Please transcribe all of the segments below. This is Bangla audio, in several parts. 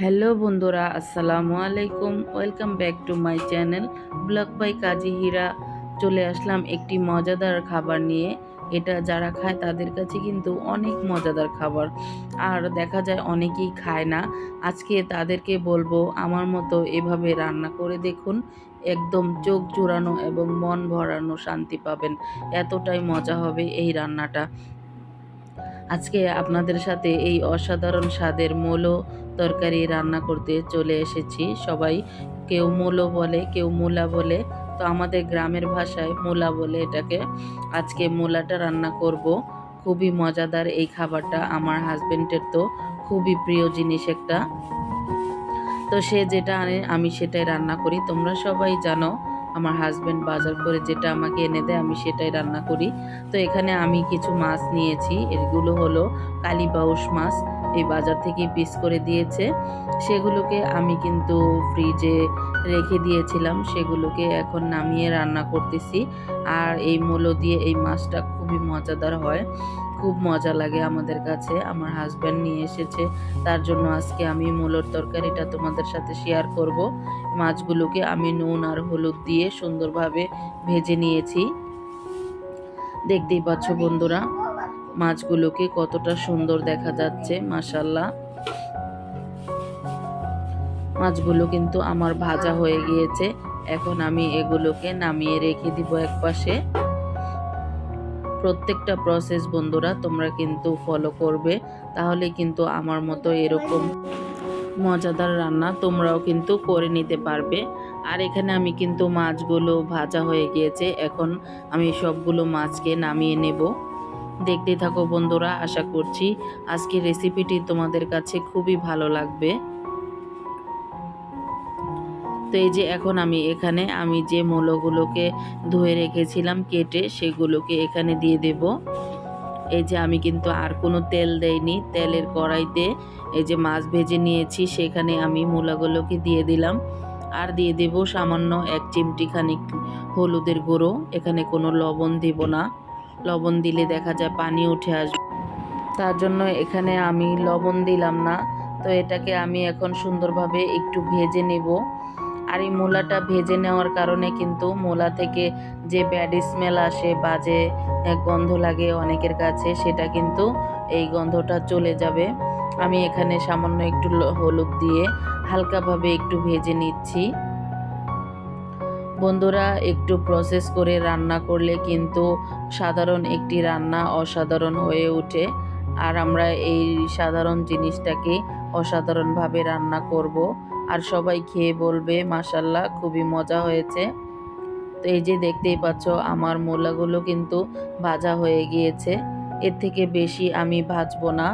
হ্যালো বন্ধুরা, আসসালামু আলাইকুম। Welcome back to my channel blog by Kazi Hira. চলে আসলাম একটি মজাদার খাবার নিয়ে। এটা যারা খায় তাদের কাছে কিন্তু অনেক মজাদার খাবার, আর দেখা যায় অনেকেই খায় না। আজকে তাদেরকে বলবো আমার মতো এভাবে রান্না করে দেখুন, একদম চোখ জুড়ানো এবং মন ভরানো শান্তি পাবেন। এতটাই মজা হবে এই রান্নাটা। আজকে আপনাদের সাথে এই অসাধারণ স্বাদের মূলো তরকারি রান্না করতে চলে এসেছি। সবাই কেউ মূলো বলে, কেউ মূলা বলে, তো আমাদের গ্রামের ভাষায় মূলা বলে এটাকে। আজকে মূলাটা রান্না করব। খুবই মজাদার এই খাবারটা, আমার হাজবেন্ডের তো খুবই প্রিয় জিনিস একটা। তো সে যেটা আনে আমি সেটাই রান্না করি। তোমরা সবাই জানো আমার হাজবেন্ড বাজার করে যেটা আমাকে এনে দেয় আমি সেটাই রান্না করি। তো এখানে আমি কিছু মাছ নিয়েছি, এগুলো হলো কালীবাউস মাছ। এই বাজার থেকে পিস করে দিয়েছে, সেগুলোকে আমি কিন্তু ফ্রিজে রেখে দিয়েছিলাম, সেগুলোকে এখন নামিয়ে রান্না করতেছি। আর এই মূলো দিয়ে এই মাছটা খুবই মজাদার হয়, খুব মজা লাগে আমাদের কাছে। আমার হাজব্যান্ড নিয়ে এসেছে, তার জন্য আজকে আমি মূলোর তরকারিটা তোমাদের সাথে শেয়ার করব। মাছগুলোকে আমি নুন আর হলুদ দিয়ে সুন্দরভাবে ভেজে নিয়েছি। দেখতেই পাচ্ছ বন্ধুরা মাছগুলোকে কতটা সুন্দর দেখা যাচ্ছে, মাশাআল্লাহ। মাছগুলো কিন্তু আমার ভাজা হয়ে গিয়েছে। এখন আমি এগুলোকে নামিয়ে রেখে দিব একপাশে। প্রত্যেকটা প্রসেস বন্ধুরা তোমরা কিন্তু ফলো করবে, তাহলে কিন্তু আমার মতো এরকম মজাদার রান্না তোমরাও কিন্তু করে নিতে পারবে। আর এখানে আমি কিন্তু মাছগুলো ভাজা হয়ে গিয়েছে, এখন আমি সবগুলো মাছকে নামিয়ে নেব। দেখতে থাকো বন্ধুরা, আশা করছি আজকের রেসিপিটি তোমাদের কাছে খুবই ভালো লাগবে। তো এই যে এখন আমি এখানে যে মূলোগুলোকে ধুয়ে রেখেছিলাম কেটে, সেগুলোকে এখানে দিয়ে দেব। এই যে আমি কিন্তু আর কোনো তেল দেইনি, তেলের কড়াইতে এই যে মাছ ভেজে নিয়েছি সেখানে আমি মূলাগুলোকে দিয়ে দিলাম। আর দিয়ে দেব সামান্য 1 চিমটি খানিক হলুদের গুঁড়ো। এখানে কোনো লবণ দিব না, লবণ দিলে দেখা যায় পানি উঠে আসবে, তার জন্য এখানে আমি লবণ দিলাম না। তো এটাকে আমি এখন সুন্দরভাবে একটু ভেজে নেব। আর এই মূলাটা ভেজে নেওয়ার কারণে কিন্তু মূলা থেকে যে ব্যাড স্মেল আসে, বাজে গন্ধ লাগে অনেকের কাছে, সেটা কিন্তু এই গন্ধটা চলে যাবে। আমি এখানে সামান্য একটু হলুদ দিয়ে হালকাভাবে একটু ভেজে নিচ্ছি। বন্ধুরা, একটু প্রসেস করে রান্না করলে কিন্তু সাধারণ একটি রান্না অসাধারণ হয়ে ওঠে। আর আমরা এই সাধারণ জিনিসটাকে অসাধারণভাবে রান্না করব, আর সবাই খেয়ে বলবে মাশাআল্লাহ খুবই মজা হয়েছে। তো এই যে দেখতেই পাচ্ছ আমার মূলাগুলো কিন্তু ভাজা হয়ে গিয়েছে। এর থেকে বেশি আমি ভাজবো না,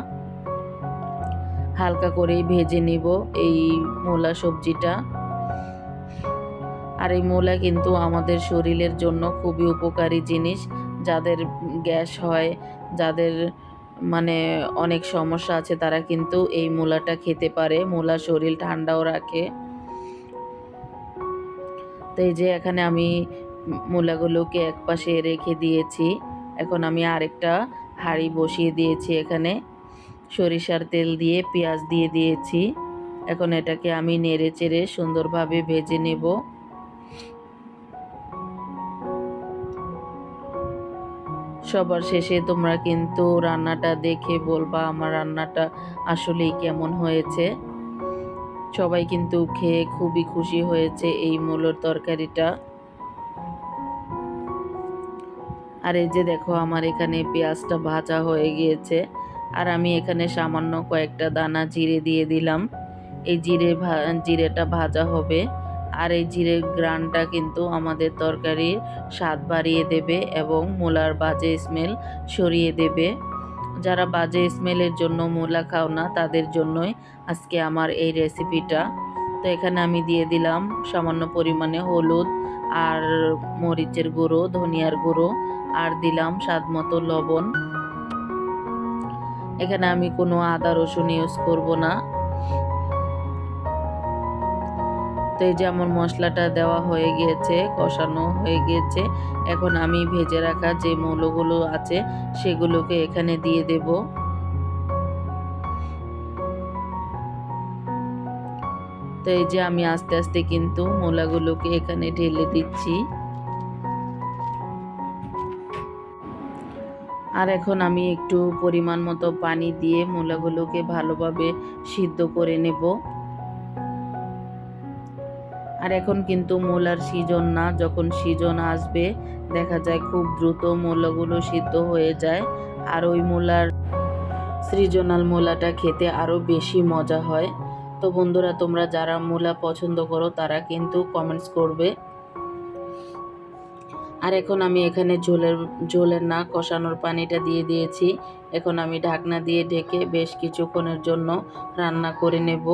হালকা করেই ভেজে নিব এই মূলা সবজিটা। আর এই মূলা কিন্তু আমাদের শরীরের জন্য খুবই উপকারী জিনিস। যাদের গ্যাস হয়, যাদের মানে অনেক সমস্যা আছে, তারা কিন্তু এই মূলাটা খেতে পারে। মূলা শরীর ঠান্ডাও রাখে। তো এই যে এখানে আমি মূলাগুলোকে একপাশে রেখে দিয়েছি। এখন আমি আরেকটা হাঁড়ি বসিয়ে দিয়েছি, এখানে সরিষার তেল দিয়ে পেঁয়াজ দিয়ে দিয়েছি। এখন এটাকে আমি নেড়ে চেড়ে সুন্দরভাবে ভেজে নেব। সবার শেষে তোমরা কিন্তু রান্নাটা দেখে বলবা আমার রান্নাটা আসলেই কেমন হয়েছে। সবাই কিন্তু খেয়ে খুবই খুশি হয়েছে এই মূলোর তরকারিটা। আর এই যে দেখো আমার এখানে পেঁয়াজটা ভাজা হয়ে গিয়েছে, আর আমি এখানে সামান্য কয়েকটা দানা জিরে দিয়ে দিলাম। এই জিরেটা ভাজা হবে, আর এই জিরের গ্রানটা কিন্তু আমাদের তরকারির স্বাদ বাড়িয়ে দেবে এবং মূলার বাজে স্মেল সরিয়ে দেবে। যারা বাজে স্মেলের জন্য মূলা খাও না, তাদের জন্যই আজকে আমার এই রেসিপিটা। তো এখানে আমি দিয়ে দিলাম সামান্য পরিমাণে হলুদ আর মরিচের গুঁড়ো, ধনিয়ার গুঁড়ো, আর দিলাম স্বাদ মতো লবণ। এখানে আমি কোনো আদা রসুন ইউজ করব না। তো এই যে আমার মশলাটা দেওয়া হয়ে গিয়েছে, কষানো হয়ে গিয়েছে। এখন আমি ভেজে রাখা যে মূলগুলো আছে সেগুলোকে এখানে দিয়ে দেব। তো এই যে আমি আস্তে আস্তে কিন্তু মূলাগুলোকে এখানে ঢেলে দিচ্ছি। আর এখন আমি একটু পরিমাণ মতো পানি দিয়ে মূলাগুলোকে ভালোভাবে সিদ্ধ করে নেব। আর এখন কিন্তু মূলার সিজন না, যখন সিজন আসবে দেখা যায় খুব দ্রুত মূলাগুলো সিদ্ধ হয়ে যায়। আর ওই মূলার সিজনাল মূলাটা খেতে আরও বেশি মজা হয়। তো বন্ধুরা, তোমরা যারা মূলা পছন্দ করো তারা কিন্তু কমেন্টস করবে। আর এখন আমি এখানে ঝোলের না কষানোর পানিটা দিয়ে দিয়েছি। এখন আমি ঢাকনা দিয়ে ঢেকে বেশ কিছুক্ষণের জন্য রান্না করে নেব।